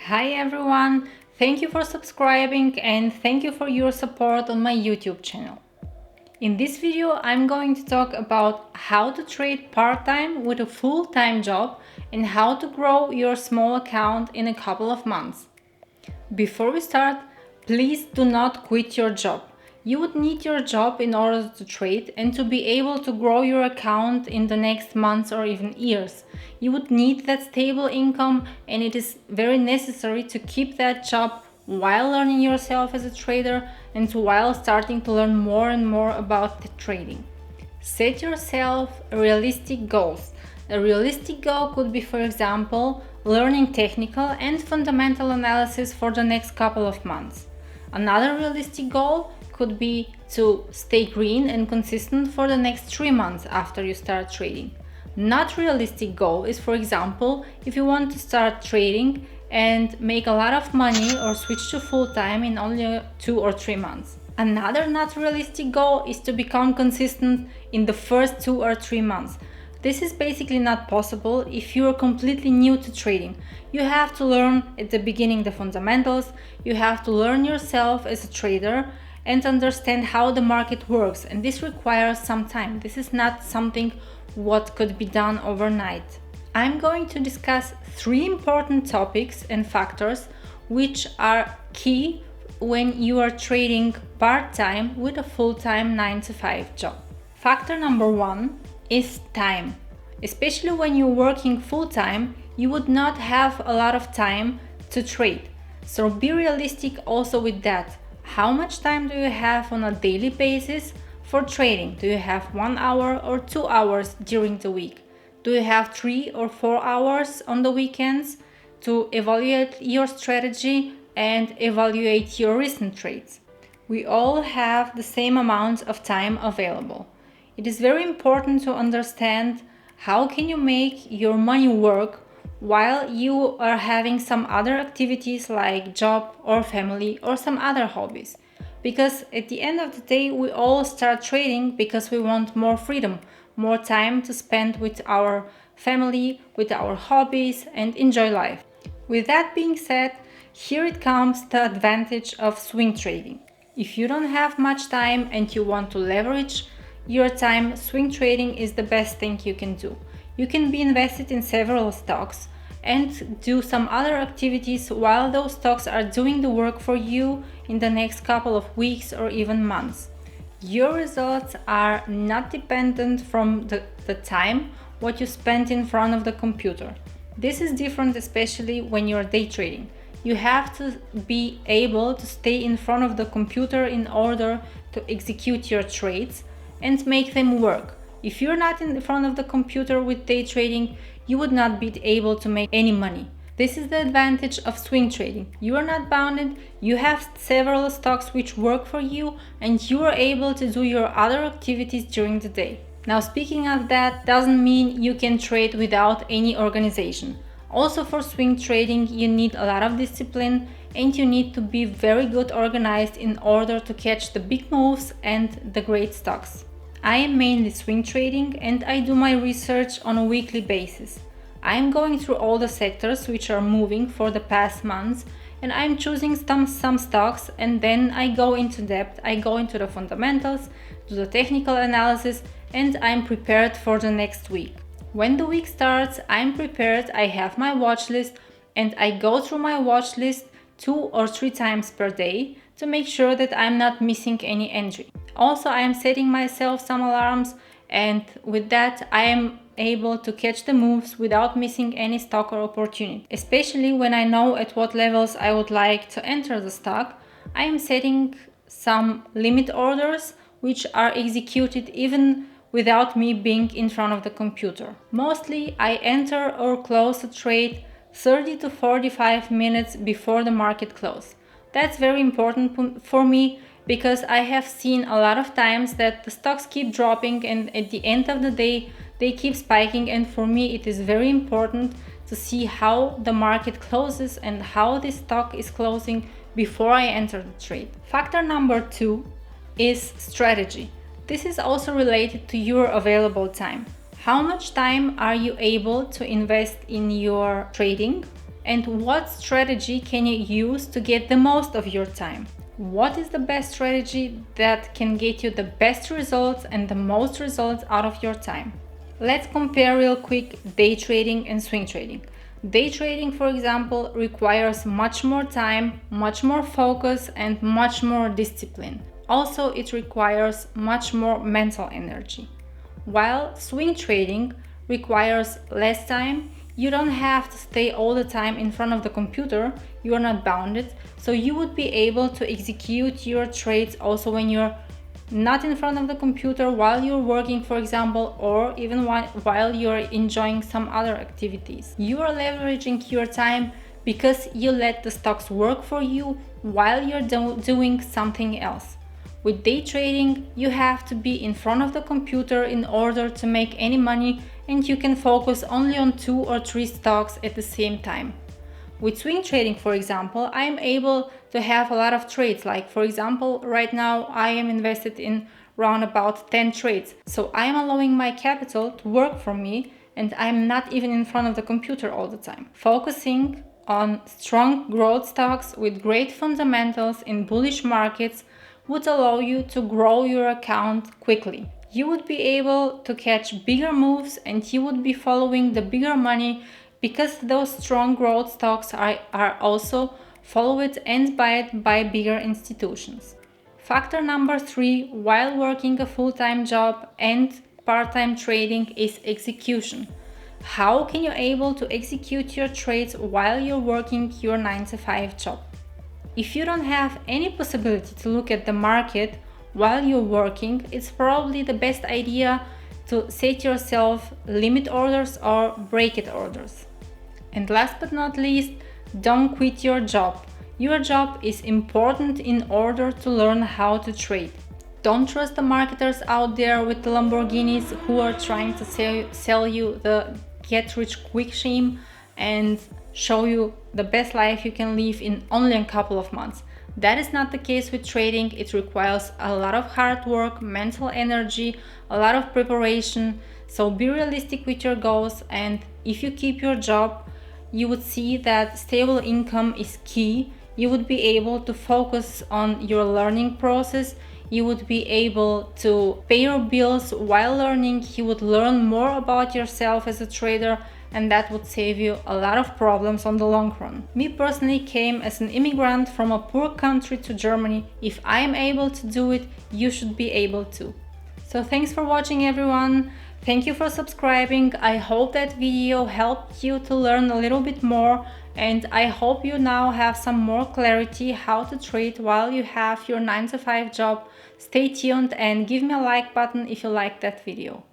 Hi everyone, thank you for subscribing and thank you for your support on my YouTube channel. In this video, I'm going to talk about how to trade part-time with a full-time job and how to grow your small account in a couple of months. Before we start, please do not quit your job. You would need your job in order to trade and to be able to grow your account in the next months or even years. You would need that stable income, and it is very necessary to keep that job while learning yourself as a trader and while starting to learn more and more about the trading. Set yourself realistic goals. A realistic goal could be, for example, learning technical and fundamental analysis for the next couple of months. Another realistic goal could be to stay green and consistent for the next 3 months after you start trading. Not realistic goal is, for example, if you want to start trading and make a lot of money or switch to full-time in only 2 or 3 months. Another not realistic goal is to become consistent in the first 2 or 3 months. This is basically not possible if you are completely new to trading. You have to learn at the beginning the fundamentals, you have to learn yourself as a trader and understand how the market works, and this requires some time. This is not something what could be done overnight. I'm going to discuss 3 important topics and factors which are key when you are trading part-time with a full-time 9-to-5 job. Factor number 1 is time. Especially when you're working full-time, you would not have a lot of time to trade. So be realistic also with that. How much time do you have on a daily basis for trading? Do you have 1 hour or 2 hours during the week? Do you have 3 or 4 hours on the weekends to evaluate your strategy and evaluate your recent trades? We all have the same amount of time available. It is very important to understand how can you make your money work while you are having some other activities like job or family or some other hobbies. Because at the end of the day, we all start trading because we want more freedom, more time to spend with our family, with our hobbies, and enjoy life. With that being said, here it comes the advantage of swing trading. If you don't have much time and you want to leverage your time, swing trading is the best thing you can do. You can be invested in several stocks and do some other activities while those stocks are doing the work for you in the next couple of weeks or even months. Your results are not dependent from the time what you spend in front of the computer. This is different especially when you're day trading. You have to be able to stay in front of the computer in order to execute your trades and make them work. If you're not in front of the computer with day trading, you would not be able to make any money. This is the advantage of swing trading. You are not bounded, you have several stocks which work for you, and you are able to do your other activities during the day. Now, speaking of that, doesn't mean you can trade without any organization. Also, for swing trading, you need a lot of discipline and you need to be very good organized in order to catch the big moves and the great stocks. I am mainly swing trading and I do my research on a weekly basis. I am going through all the sectors which are moving for the past months and I'm choosing some stocks, and then I go into depth, I go into the fundamentals, do the technical analysis, and I'm prepared for the next week. When the week starts, I'm prepared, I have my watch list and I go through my watch list 2 or 3 times per day to make sure that I'm not missing any entry. Also, I am setting myself some alarms, and with that I am able to catch the moves without missing any stock or opportunity. Especially when I know at what levels I would like to enter the stock, I am setting some limit orders which are executed even without me being in front of the computer. Mostly I enter or close a trade 30 to 45 minutes before the market close. That's very important for me because I have seen a lot of times that the stocks keep dropping and at the end of the day they keep spiking, and for me it is very important to see how the market closes and how this stock is closing before I enter the trade. Factor number 2 is strategy. This is also related to your available time. How much time are you able to invest in your trading? And what strategy can you use to get the most of your time? What is the best strategy that can get you the best results and the most results out of your time? Let's compare real quick day trading and swing trading. Day trading, for example, requires much more time, much more focus, and much more discipline. Also, it requires much more mental energy. While swing trading requires less time, you don't have to stay all the time in front of the computer, you are not bounded, so you would be able to execute your trades also when you're not in front of the computer while you're working, for example, or even while you're enjoying some other activities. You are leveraging your time because you let the stocks work for you while you're doing something else. With day trading, you have to be in front of the computer in order to make any money, and you can focus only on 2 or 3 stocks at the same time. With swing trading, for example, I am able to have a lot of trades. Like, for example, right now I am invested in around about 10 trades. So I am allowing my capital to work for me, and I'm not even in front of the computer all the time. Focusing on strong growth stocks with great fundamentals in bullish markets would allow you to grow your account quickly. You would be able to catch bigger moves and you would be following the bigger money because those strong growth stocks are also followed and bought by bigger institutions. Factor number 3, while working a full-time job and part-time trading, is execution. How can you able to execute your trades while you're working your 9-to-5 job? If you don't have any possibility to look at the market while you're working, it's probably the best idea to set yourself limit orders or break it orders. And last but not least, don't quit your job. Your job is important in order to learn how to trade. Don't trust the marketers out there with the Lamborghinis who are trying to sell you the get rich quick scheme and show you the best life you can live in only a couple of months. That is not the case with trading. It requires a lot of hard work, mental energy, a lot of preparation. So be realistic with your goals, and if you keep your job, you would see that stable income is key. You would be able to focus on your learning process. You would be able to pay your bills while learning. You would learn more about yourself as a trader, and that would save you a lot of problems on the long run. Me personally came as an immigrant from a poor country to Germany. If I am able to do it, you should be able to. So thanks for watching, everyone. Thank you for subscribing. I hope that video helped you to learn a little bit more, and I hope you now have some more clarity how to trade while you have your 9-to-5 job. Stay tuned and give me a like button if you liked that video.